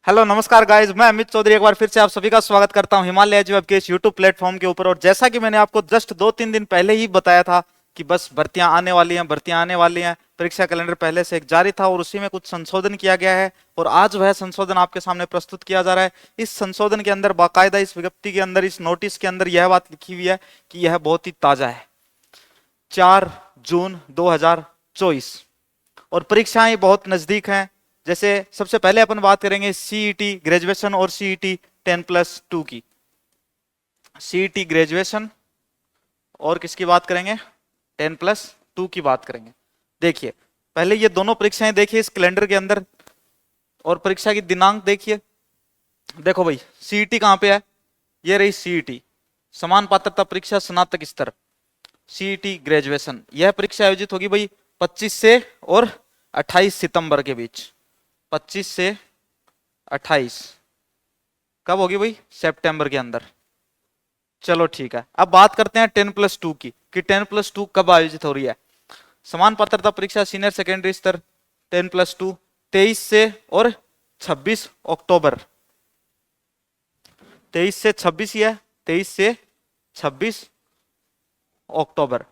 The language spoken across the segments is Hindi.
हेलो नमस्कार गाइस, मैं अमित चौधरी एक बार फिर से आप सभी का स्वागत करता हूं हिमालय वेब के इस यूट्यूब प्लेटफॉर्म के ऊपर। और जैसा कि मैंने आपको जस्ट 2-3 दिन पहले ही बताया था कि बस भर्तियां आने वाली हैं, भर्तियां आने वाली हैं। परीक्षा कैलेंडर पहले से एक जारी था और उसी में कुछ संशोधन किया गया है और आज वह संशोधन आपके सामने प्रस्तुत किया जा रहा है। इस संशोधन के अंदर बाकायदा इस विज्ञप्ति के अंदर, इस नोटिस के अंदर यह बात लिखी हुई है कि यह बहुत ही ताजा है, 4 जून 2024, और परीक्षाएं बहुत नजदीक हैं। जैसे सबसे पहले अपन बात करेंगे सीईटी ग्रेजुएशन और सीईटी 10+2 की। सीईटी ग्रेजुएशन और किसकी बात करेंगे? 10+2 की बात करेंगे। देखिए पहले ये दोनों परीक्षाएं देखिए इस कैलेंडर के अंदर और परीक्षा की दिनांक देखिए। देखो भाई, सीईटी कहां पे है? ये रही सीईटी, समान पात्रता परीक्षा स्नातक स्तर। सीईटी ग्रेजुएशन, यह परीक्षा आयोजित होगी भाई 25 से और 28 सितंबर के बीच। 25 से 28 कब होगी भाई? सितंबर के अंदर। चलो ठीक है, अब बात करते हैं 10+2 की कि 10+2 कब आयोजित हो रही है। समान पात्रता परीक्षा सीनियर सेकेंडरी स्तर 10+2 23 से और 26 अक्टूबर। 23 से 26 ही है, 23 से 26 अक्टूबर,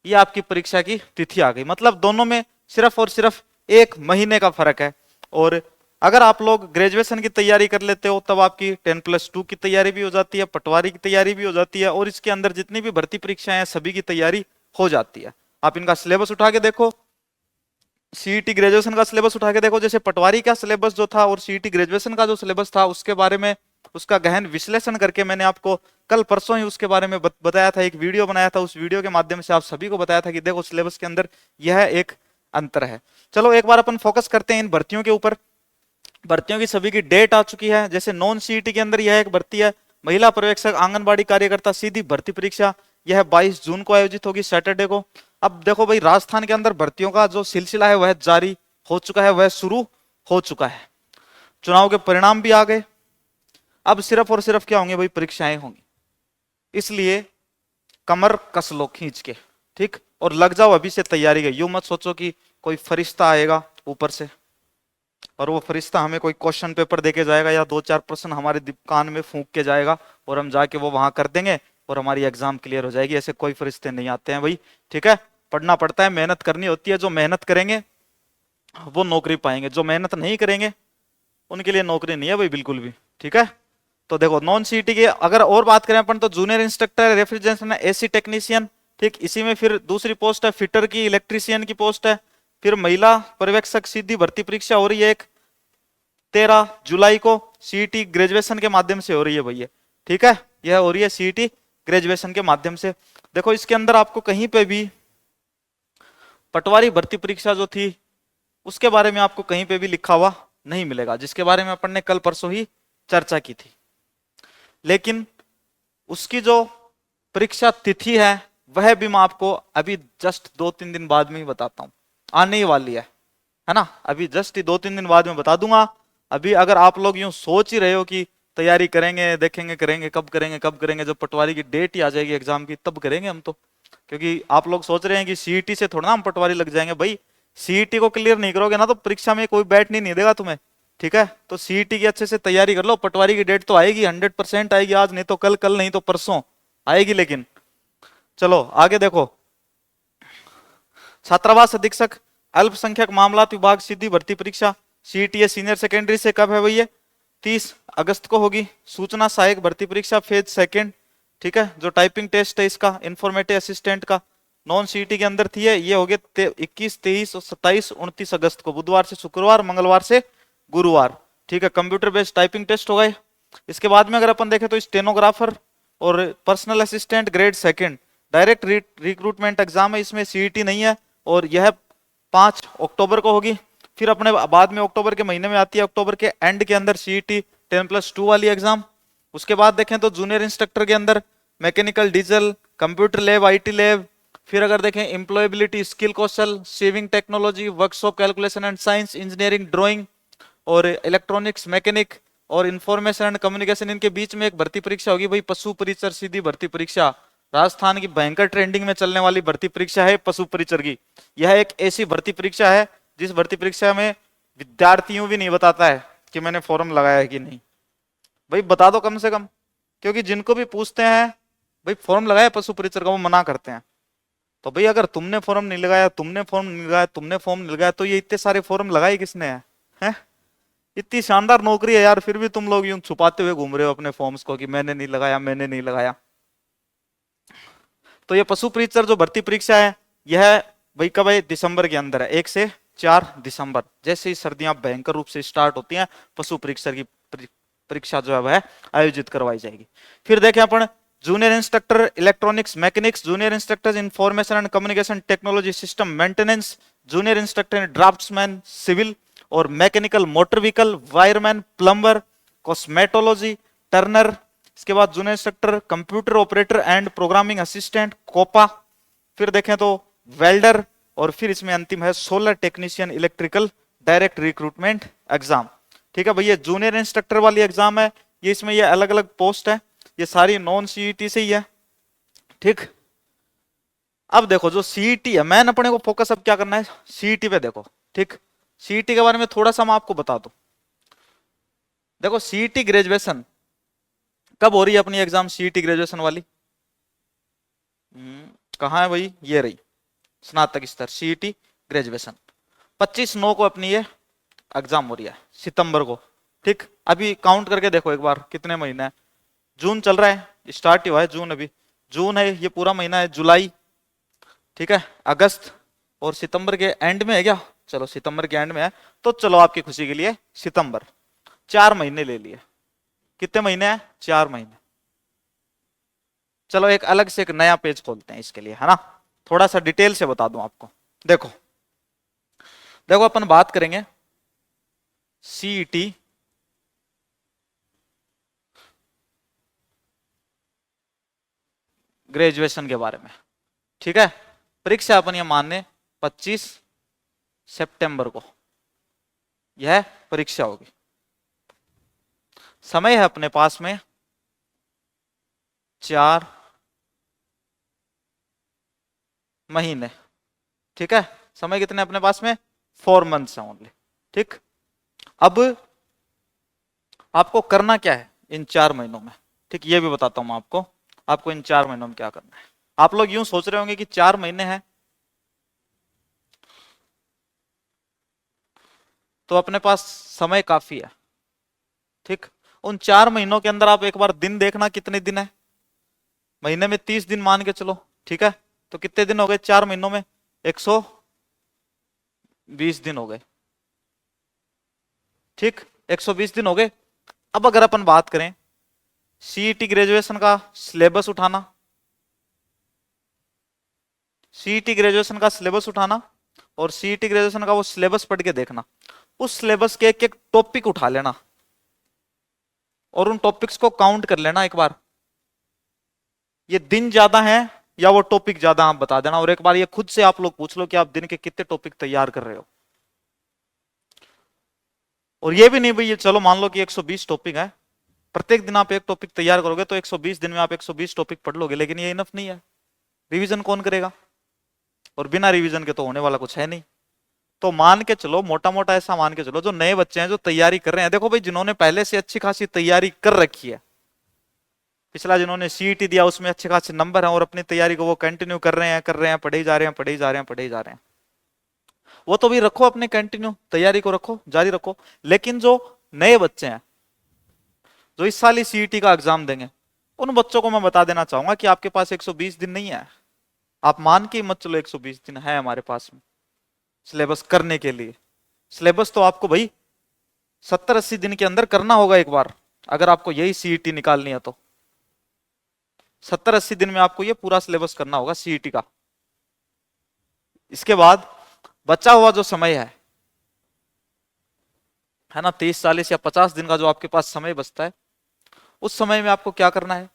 ये आपकी परीक्षा की तिथि आ गई। मतलब दोनों में सिर्फ और सिर्फ 1 महीने का फर्क है। और अगर आप लोग ग्रेजुएशन की तैयारी कर लेते हो तब आपकी 10+2 की तैयारी भी हो जाती है, पटवारी की तैयारी भी हो जाती है और इसके अंदर जितनी भी भर्ती परीक्षाएं हैं सभी की तैयारी हो जाती है। आप इनका सिलेबस उठा के देखो, सीईटी ग्रेजुएशन का सिलेबस उठा के देखो। जैसे पटवारी का सिलेबस जो था और सीईटी ग्रेजुएशन का जो सिलेबस था उसके बारे में, उसका गहन विश्लेषण करके मैंने आपको कल परसों ही उसके बारे में बताया था, एक वीडियो बनाया था। उस वीडियो के माध्यम से आप सभी को बताया था कि देखो सिलेबस के अंदर यह एक अंतर है। चलो एक बार अपन फोकस करते हैं इन भर्तियों के ऊपर। भर्तियों की सभी की डेट आ चुकी है। जैसे नॉन सीईटी के अंदर यह एक भर्ती है, महिला पर्यवेक्षक आंगनबाड़ी कार्यकर्ता सीधी भर्ती परीक्षा। यह 22 जून को आयोजित होगी, सैटरडे को। अब देखो भाई, राजस्थान के अंदर भर्तियों का जो सिलसिला है वह जारी हो चुका है, वह शुरू हो चुका है। चुनाव के परिणाम भी आ गए। अब सिर्फ और सिर्फ क्या होंगे भाई? परीक्षाएं होंगी। इसलिए कमर कस लो खींच के, ठीक, और लग जाओ अभी से तैयारी के। यूं मत सोचो कि कोई फरिश्ता आएगा ऊपर से और वो फरिश्ता हमें कोई क्वेश्चन पेपर देके जाएगा या 2-4 प्रश्न हमारे कान में फूंक के जाएगा और हम जाके वो वहां कर देंगे और हमारी एग्जाम क्लियर हो जाएगी। ऐसे कोई फरिश्ते नहीं आते हैं भाई, ठीक है। पढ़ना पड़ता है, मेहनत करनी होती है। जो मेहनत करेंगे वो नौकरी पाएंगे, जो मेहनत नहीं करेंगे उनके लिए नौकरी नहीं है भाई, बिल्कुल भी, ठीक है। तो देखो नॉन सीईटी की अगर और बात करें अपन तो जूनियर इंस्ट्रक्टर रेफ्रिजरेशन है, एसी टेक्नीशियन, ठीक। इसी में फिर दूसरी पोस्ट है फिटर की, इलेक्ट्रीशियन की पोस्ट है। फिर महिला पर्यवेक्षक सीधी भर्ती परीक्षा हो रही है, एक 13 जुलाई को सीईटी ग्रेजुएशन के माध्यम से हो रही है भैया, ठीक है। यह हो रही है सीईटी ग्रेजुएशन के माध्यम से। देखो इसके अंदर आपको कहीं पे भी पटवारी भर्ती परीक्षा जो थी उसके बारे में आपको कहीं पे भी लिखा हुआ नहीं मिलेगा, जिसके बारे में अपन ने कल परसों ही चर्चा की थी। लेकिन उसकी जो परीक्षा तिथि है वह भी मैं आपको अभी जस्ट 2-3 दिन बाद में ही बताता हूं, आने ही वाली है ना। अभी जस्ट 2-3 दिन बाद में बता दूंगा। अभी अगर आप लोग यूं सोच ही रहे हो कि तैयारी करेंगे, देखेंगे, करेंगे, कब करेंगे, कब करेंगे, जब पटवारी की डेट ही आ जाएगी एग्जाम की तब करेंगे हम तो। क्योंकि आप लोग सोच रहे हैं कि सीईटी से थोड़ा ना हम पटवारी लग जाएंगे। भाई सीईटी को क्लियर नहीं करोगे ना तो परीक्षा में कोई बैठ नहीं देगा तुम्हें, ठीक है। तो सीईटी की अच्छे से तैयारी कर लो। पटवारी की डेट तो आएगी, 100% आएगी, आज नहीं तो कल, कल नहीं तो परसों आएगी। लेकिन चलो आगे देखो, छात्रावास अधीक्षक अल्पसंख्यक मामलात विभाग सीधी भर्ती परीक्षा सीईटी सीनियर सेकेंडरी से कब है भैया? 30 अगस्त को होगी। सूचना सहायक भर्ती परीक्षा फेज 2, ठीक है। जो टाइपिंग टेस्ट है इसका, इंफॉर्मेटिव असिस्टेंट का, नॉन सीईटी के अंदर थी ये होगे 21, 23, 27, 29 अगस्त को, बुधवार से शुक्रवार, मंगलवार से गुरुवार, ठीक है। कंप्यूटर बेस्ड टाइपिंग टेस्ट हो गए। इसके बाद में अगर अपन देखें तो स्टेनोग्राफर और personal assistant grade 2 direct recruitment exam है, इसमें सीईटी नहीं है और यह 5 अक्टूबर को होगी। फिर अपने बाद में अक्टूबर के महीने में आती है, अक्टूबर के एंड के अंदर सीईटी 10+2 वाली एग्जाम। उसके बाद देखें तो जूनियर इंस्ट्रक्टर के अंदर mechanical, diesel, computer lab, IT lab. फिर अगर देखें employability, skill Kaushal, saving technology, workshop, calculation and science, engineering, drawing और इलेक्ट्रॉनिक्स, मैकेनिक और इंफॉर्मेशन एंड कम्युनिकेशन, इनके बीच में एक भर्ती परीक्षा होगी भाई, पशु परिचर सीधी भर्ती परीक्षा। राजस्थान की भयंकर ट्रेंडिंग में चलने वाली भर्ती परीक्षा है पशु परिचर की। यह एक ऐसी भर्ती परीक्षा है जिस भर्ती परीक्षा में विद्यार्थियों भी नहीं बताता है कि मैंने फॉर्म लगाया है कि नहीं। भाई बता दो कम से कम, क्योंकि जिनको भी पूछते हैं भाई फॉर्म लगाया पशु परीक्षक का, वो मना करते हैं। तो भाई अगर तुमने फॉर्म नहीं लगाया, तुमने फॉर्म नहीं लगाया, तुमने फॉर्म नहीं लगाया, तो ये इतने सारे फॉर्म लगाए किसने हैं? इतनी शानदार नौकरी है यार, फिर भी तुम लोग यूं छुपाते हुए घूम रहे हो अपने फॉर्म्स को कि मैंने नहीं लगाया, मैंने नहीं लगाया। तो ये पशु परीक्षक जो भर्ती परीक्षा है, यह भाई कब है? दिसंबर के अंदर है, 1 से 4 दिसंबर। जैसे ही सर्दियां भयंकर रूप से स्टार्ट होती हैं, पशु परीक्षक की परीक्षा जो है वह आयोजित करवाई जाएगी। फिर देखें अपन, junior instructor electronics mechanics, junior instructor information and communication technology system maintenance, junior instructor draughtsman civil और mechanical motor vehicle, wireman, plumber, cosmetology, turner. इसके बाद junior instructor computer operator and programming assistant, COPA. फिर देखें तो वेल्डर, और फिर इसमें अंतिम है solar technician electrical direct recruitment exam. ठीक है भैया, जूनियर इंस्ट्रक्टर वाली एग्जाम है ये, इसमें ये अलग अलग पोस्ट है, ये सारी नॉन सीईटी से ही है। ठीक, अब देखो जो सीईटी है, मैन अपने को फोकस अब क्या करना है, सीईटी पे देखो। ठीक, सीईटी के बारे में थोड़ा सा मैं आपको बता दूं। देखो सीईटी ग्रेजुएशन कब हो रही है अपनी एग्जाम, सीईटी ग्रेजुएशन वाली? कहाँ है भाई? ये रही, स्नातक स्तर सीईटी ग्रेजुएशन। 25/9 को अपनी ये एग्जाम हो रही है, सितंबर को। ठीक, अभी काउंट करके देखो एक बार कितने महीने हैं। जून चल रहा है, स्टार्ट ही हुआ है जून, अभी जून है, ये पूरा महीना है जुलाई। ठीक है, अगस्त और सितंबर के एंड में है क्या? चलो सितंबर के एंड में है, तो चलो आपकी खुशी के लिए सितंबर, 4 महीने ले लिए। कितने महीने हैं? 4 महीने। चलो एक अलग से एक नया पेज खोलते हैं इसके लिए, है ना, थोड़ा सा डिटेल से बता दूं आपको। देखो देखो अपन बात करेंगे सीईटी ग्रेजुएशन के बारे में। ठीक है, परीक्षा अपन ये माने 25 सितंबर को यह परीक्षा होगी। समय है अपने पास में 4 महीने। ठीक है, समय कितने अपने पास में? 4 मंथ्स है ओनली। ठीक, अब आपको करना क्या है इन 4 महीनों में? ठीक, ये भी बताता हूं मैं आपको इन 4 महीनों में क्या करना है। आप लोग यूं सोच रहे होंगे कि 4 महीने हैं तो अपने पास समय काफी है। ठीक, उन 4 महीनों के अंदर आप एक बार दिन देखना कितने दिन है। महीने में 30 दिन मान के चलो। ठीक है, तो कितने दिन हो गए 4 महीनों में? 120 दिन हो गए। ठीक, 120 दिन हो गए। अब अगर अपन बात करें सीईटी ग्रेजुएशन का सिलेबस उठाना, सीईटी ग्रेजुएशन का सिलेबस उठाना और सीईटी ग्रेजुएशन का वो सिलेबस पढ़ के देखना, उस सिलेबस के एक एक टॉपिक उठा लेना और उन टॉपिक्स को काउंट कर लेना एक बार। ये दिन ज्यादा है या वो टॉपिक ज्यादा, आप बता देना। और एक बार ये खुद से आप लोग पूछ लो कि आप दिन के कितने टॉपिक तैयार कर रहे हो। और ये भी नहीं भाई, ये चलो मान लो कि 120 टॉपिक है, प्रत्येक दिन आप एक टॉपिक तैयार करोगे तो 120 दिन में आप 120 टॉपिक पढ़ लोगे, लेकिन ये इनफ नहीं है। रिवीजन कौन करेगा? और बिना रिवीजन के तो होने वाला कुछ है नहीं। तो मान के चलो, मोटा मोटा ऐसा मान के चलो, जो नए बच्चे हैं जो तैयारी कर रहे हैं, देखो भाई जिन्होंने पहले से अच्छी खासी तैयारी कर रखी है, पिछला जिन्होंने सीईटी दिया उसमें अच्छे खासे नंबर हैं और अपनी तैयारी को वो कंटिन्यू कर रहे हैं, पढ़े ही जा रहे हैं, पढ़े ही जा रहे हैं, पढ़े ही जा रहे हैं, वो तो भी रखो अपने कंटिन्यू तैयारी को, रखो जारी रखो। लेकिन जो नए बच्चे हैं जो इस साल ही सीईटी का एग्जाम देंगे, उन बच्चों को मैं बता देना चाहूंगा कि आपके पास 120 दिन नहीं है। आप मान के मत चलो 120 दिन है हमारे पास में सिलेबस करने के लिए। सिलेबस तो आपको भाई 70-80 दिन के अंदर करना होगा एक बार, अगर आपको यही सीईटी निकालनी है तो 70-80 दिन में आपको ये पूरा सिलेबस करना होगा सीईटी का। इसके बाद बचा हुआ जो समय है ना, 30-40 या 50 दिन का जो आपके पास समय बचता है, उस समय में आपको क्या करना है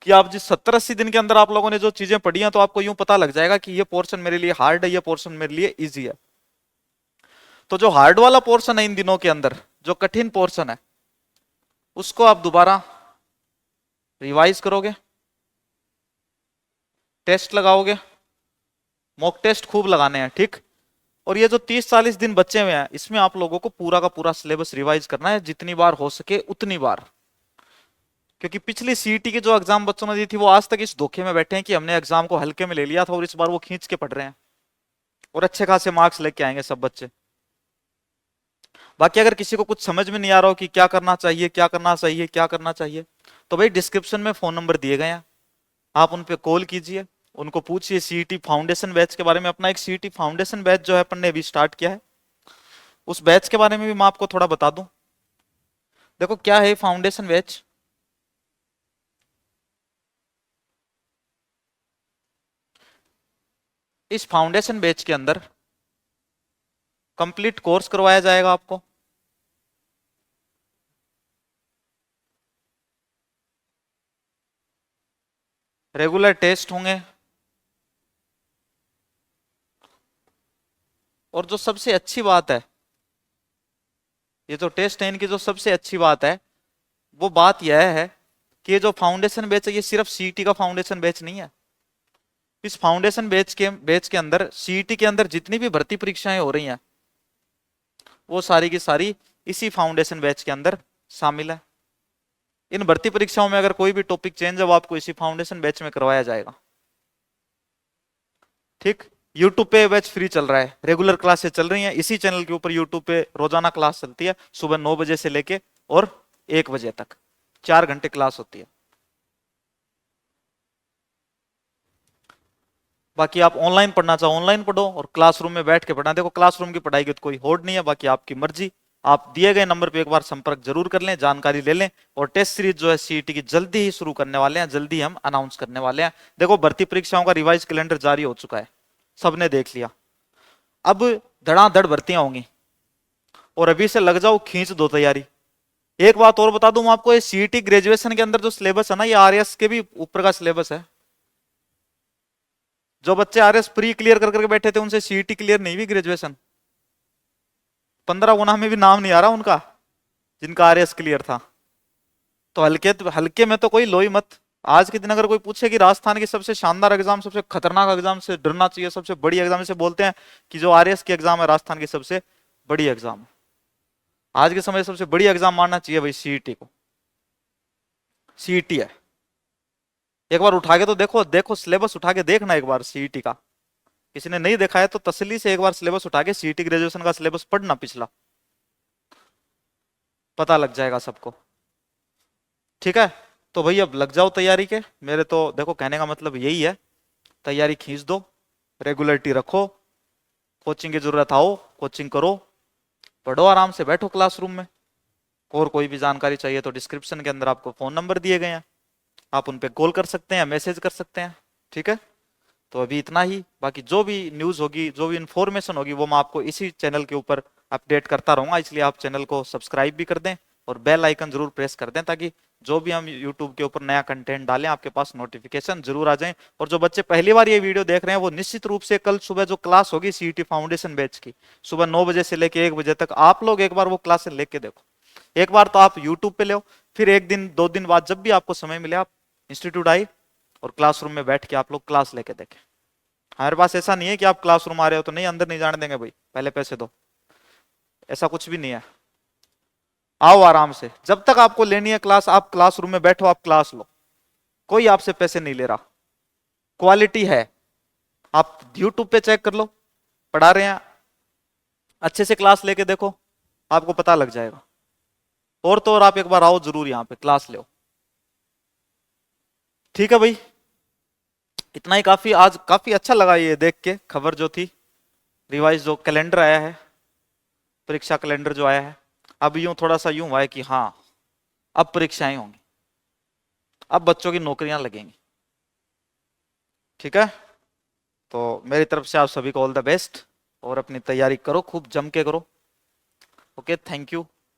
कि आप जिस 70-80 दिन के अंदर आप लोगों ने जो चीजें पढ़ी हैं, तो आपको यूं पता लग जाएगा कि ये पोर्शन मेरे लिए हार्ड है, ये पोर्शन मेरे लिए इजी है। तो जो हार्ड वाला पोर्शन है इन दिनों के अंदर, जो कठिन पोर्शन है, उसको आप दोबारा रिवाइज करोगे, टेस्ट लगाओगे, मॉक टेस्ट खूब लगाने हैं। ठीक, और ये जो 30-40 दिन बचे हुए हैं, इसमें आप लोगों को पूरा का पूरा सिलेबस रिवाइज करना है, जितनी बार हो सके उतनी बार। क्योंकि पिछली सीईटी की जो एग्जाम बच्चों ने दी थी, वो आज तक इस धोखे में बैठे हैं कि हमने एग्जाम को हल्के में ले लिया था, और इस बार वो खींच के पढ़ रहे हैं और अच्छे खासे मार्क्स लेके आएंगे सब बच्चे। बाकी अगर किसी को कुछ समझ में नहीं आ रहा हो कि क्या करना चाहिए, क्या करना चाहिए, क्या करना चाहिए, तो भाई डिस्क्रिप्शन में फोन नंबर दिए गए हैं, आप उन पे कॉल कीजिए, उनको पूछिए सीईटी फाउंडेशन बैच के बारे में। अपना एक सीईटी फाउंडेशन बैच जो है अपन ने अभी स्टार्ट किया है, उस बैच के बारे में भी मैं आपको थोड़ा बता दूं। देखो क्या है फाउंडेशन बैच। इस फाउंडेशन बैच के अंदर कंप्लीट कोर्स करवाया जाएगा आपको। रेगुलर टेस्ट होंगे, और जो सबसे अच्छी बात है, ये जो टेस्ट है इनकी जो सबसे अच्छी बात है, वो बात यह है कि ये जो फाउंडेशन बैच है, ये सिर्फ सीईटी का फाउंडेशन बैच नहीं है। इस फाउंडेशन बैच के अंदर सीईटी के अंदर जितनी भी भर्ती परीक्षाएं हो रही हैं, वो सारी की सारी इसी फाउंडेशन बैच के अंदर शामिल है। इन भर्ती परीक्षाओं में अगर कोई भी टॉपिक चेंज है, वो आपको इसी फाउंडेशन बैच में करवाया जाएगा। ठीक, यूट्यूब पे बैच फ्री चल रहा है, रेगुलर क्लासेस चल रही हैं इसी चैनल के ऊपर, यूट्यूब पे रोजाना क्लास चलती है, सुबह 9 बजे से लेके और 1 बजे तक 4 घंटे क्लास होती है। बाकी आप ऑनलाइन पढ़ना चाहो ऑनलाइन पढ़ो, और क्लासरूम में बैठ के पढ़ना। देखो क्लासरूम की पढ़ाई की तो कोई होड़ नहीं है, बाकी आपकी मर्जी। आप दिए गए नंबर पे एक बार संपर्क जरूर कर लें, जानकारी ले लें। और टेस्ट सीरीज जो है सीईटी की जल्दी ही शुरू करने वाले हैं, जल्दी हम अनाउंस करने वाले हैं। देखो भर्ती परीक्षाओं का रिवाइज कैलेंडर जारी हो चुका है, सबने देख लिया। अब धड़ाधड़ भर्तियां होंगी, और अभी से लग जाओ, खींच दो तैयारी। एक बात और बता दूं मैं आपको, ये सीईटी ग्रेजुएशन के अंदर जो सिलेबस है ना, ये आरएस के भी ऊपर का सिलेबस है। जो बच्चे आरएस प्री क्लियर कर करके बैठे थे, उनसे सीईटी क्लियर नहीं हुई ग्रेजुएशन। 15 गुना में भी नाम नहीं आ रहा उनका, जिनका आरएस क्लियर था। तो हल्के में तो कोई लो ही मत। आज के दिन अगर कोई पूछे कि राजस्थान की सबसे शानदार एग्जाम, सबसे खतरनाक एग्जाम से डरना चाहिए, सबसे बड़ी एग्जाम, से बोलते हैं कि जो आरएस की एग्जाम है राजस्थान की सबसे बड़ी एग्जाम है। आज के समय सबसे बड़ी एग्जाम मानना चाहिए भाई सीईटी को। सीईटी है, एक बार उठा के तो देखो, देखो सिलेबस उठा के देखना एक बार सीईटी का। किसी ने नहीं देखा है तो तसल्ली से एक बार सिलेबस उठा के सीईटी ग्रेजुएशन का सिलेबस पढ़ना, पिछला पता लग जाएगा सबको। ठीक है, तो भाई अब लग जाओ तैयारी के। मेरे तो देखो कहने का मतलब यही है, तैयारी खींच दो, रेगुलरिटी रखो, कोचिंग की जरूरत आओ कोचिंग करो, पढ़ो आराम से, बैठो क्लासरूम में। और कोई भी जानकारी चाहिए तो डिस्क्रिप्शन के अंदर आपको फोन नंबर दिए गए हैं, आप उन पे कॉल कर सकते हैं, मैसेज कर सकते हैं। ठीक है, तो अभी इतना ही। बाकी जो भी न्यूज होगी, जो भी इंफॉर्मेशन होगी, वो मैं आपको इसी चैनल के ऊपर अपडेट करता रहूंगा। इसलिए आप चैनल को सब्सक्राइब भी कर दें और बेल आइकन जरूर प्रेस कर दें, ताकि जो भी हम यूट्यूब के ऊपर नया कंटेंट डालें, आपके पास नोटिफिकेशन जरूर आ जाए। और जो बच्चे पहली बार ये वीडियो देख रहे हैं, वो निश्चित रूप से कल सुबह जो क्लास होगी सीईटी फाउंडेशन बैच की, सुबह 9 बजे से लेकर 1 बजे तक, आप लोग एक बार वो क्लासेस लेके देखो। एक बार तो आप यूट्यूब पे लो, फिर 1 दिन 2 दिन बाद जब भी आपको समय मिले, आप इंस्टीट्यूट आए और क्लासरूम में बैठ के आप लोग क्लास लेके देखें। हमारे पास ऐसा नहीं है कि आप क्लासरूम आ रहे हो तो नहीं, अंदर नहीं जाने देंगे भाई, पहले पैसे दो, ऐसा कुछ भी नहीं है। आओ आराम से, जब तक आपको लेनी है क्लास, आप क्लासरूम में बैठो, आप क्लास लो, कोई आपसे पैसे नहीं ले रहा, क्वालिटी है। आप यूट्यूब पे चेक कर लो, पढ़ा रहे हैं, अच्छे से क्लास लेके देखो, आपको पता लग जाएगा। और तो और आप एक बार आओ जरूर यहाँ पे क्लास लो। ठीक है भाई, इतना ही काफी। आज काफी अच्छा लगा ये देख के, खबर जो थी, रिवाइज जो कैलेंडर आया है, परीक्षा कैलेंडर जो आया है। अब यूं थोड़ा सा यूं हुआ है कि हाँ, अब परीक्षाएं होंगी, अब बच्चों की नौकरियां लगेंगी। ठीक है, तो मेरी तरफ से आप सभी को ऑल द बेस्ट, और अपनी तैयारी करो, खूब जम के करो। Okay, thank you.